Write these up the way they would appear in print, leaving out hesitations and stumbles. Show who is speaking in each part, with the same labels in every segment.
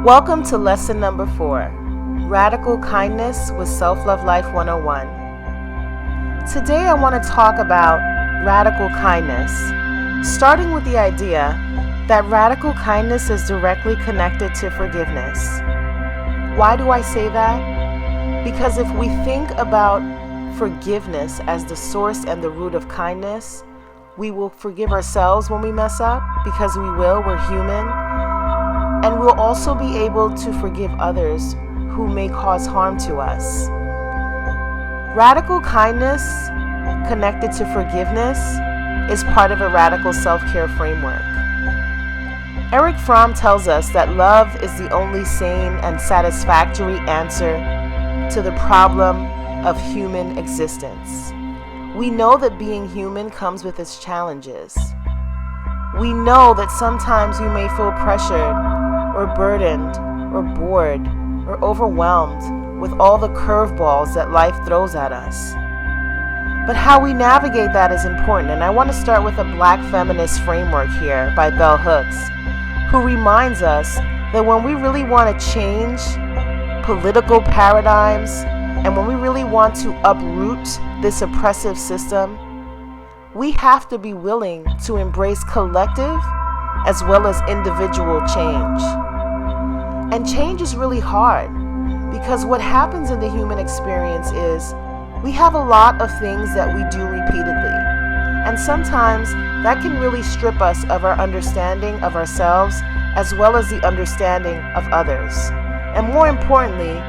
Speaker 1: Welcome to lesson number 4, Radical Kindness with Self-Love Life 101. Today I want to talk about radical kindness, starting with the idea that radical kindness is directly connected to forgiveness. Why do I say that? Because if we think about forgiveness as the source and the root of kindness, we will forgive ourselves when we mess up, because we're human. And we'll also be able to forgive others who may cause harm to us. Radical kindness connected to forgiveness is part of a radical self-care framework. Erich Fromm tells us that love is the only sane and satisfactory answer to the problem of human existence. We know that being human comes with its challenges. We know that sometimes we may feel pressured or burdened, or bored, or overwhelmed with all the curveballs that life throws at us. But how we navigate that is important, and I want to start with a Black feminist framework here by Bell Hooks, who reminds us that when we really want to change political paradigms, and when we really want to uproot this oppressive system, we have to be willing to embrace collective as well as individual change. And change is really hard, because what happens in the human experience is we have a lot of things that we do repeatedly. And sometimes that can really strip us of our understanding of ourselves as well as the understanding of others. And more importantly,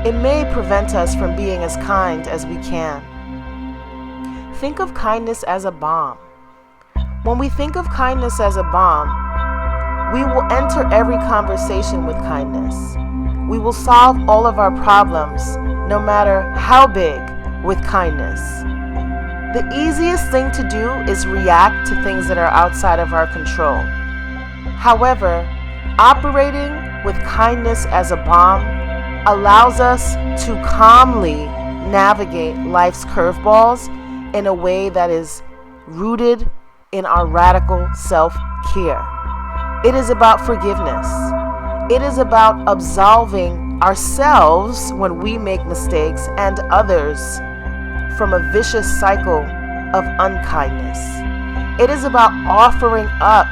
Speaker 1: it may prevent us from being as kind as we can. Think of kindness as a bomb. When we think of kindness as a bomb, we will enter every conversation with kindness. We will solve all of our problems, no matter how big, with kindness. The easiest thing to do is react to things that are outside of our control. However, operating with kindness as a bomb allows us to calmly navigate life's curveballs in a way that is rooted in our radical self-care. It is about forgiveness. It is about absolving ourselves when we make mistakes and others from a vicious cycle of unkindness. It is about offering up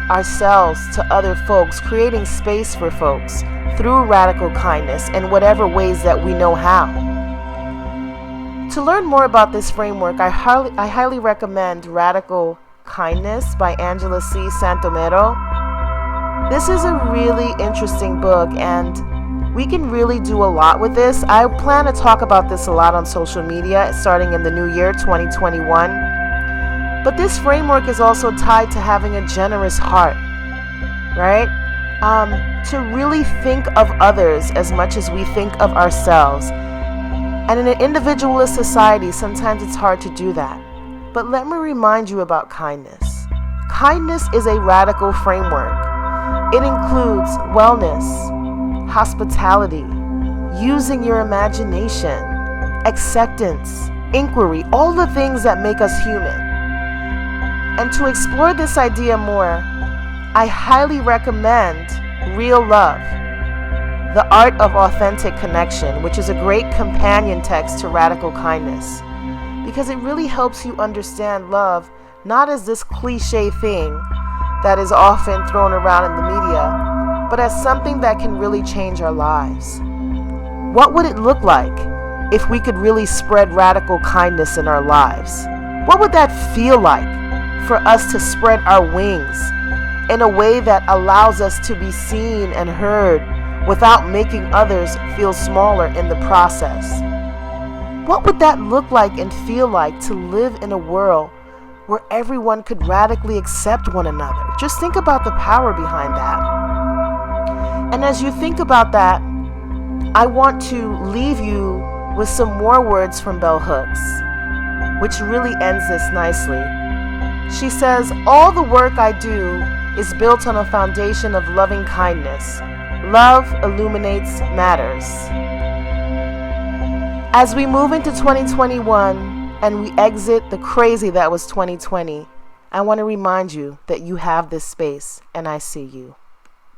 Speaker 1: ourselves to other folks, creating space for folks through radical kindness in whatever ways that we know how. To learn more about this framework, I highly recommend Radical Kindness by Angela C. Santomero. This is a really interesting book, and we can really do a lot with this. I plan to talk about this a lot on social media starting in the new year, 2021. But this framework is also tied to having a generous heart, right? To really think of others as much as we think of ourselves. And in an individualist society, sometimes it's hard to do that. But let me remind you about kindness. Kindness is a radical framework. It includes wellness, hospitality, using your imagination, acceptance, inquiry, all the things that make us human. And to explore this idea more, I highly recommend Real Love, The Art of Authentic Connection, which is a great companion text to Radical Kindness, because it really helps you understand love not as this cliche thing that is often thrown around in the media, but as something that can really change our lives. What would it look like if we could really spread radical kindness in our lives? What would that feel like for us to spread our wings in a way that allows us to be seen and heard without making others feel smaller in the process? What would that look like and feel like to live in a world where everyone could radically accept one another? Just think about the power behind that. And as you think about that, I want to leave you with some more words from Bell Hooks, which really ends this nicely. She says, "All the work I do is built on a foundation of loving kindness. Love illuminates matters." As we move into 2021, and we exit the crazy that was 2020, I want to remind you that you have this space, and I see you.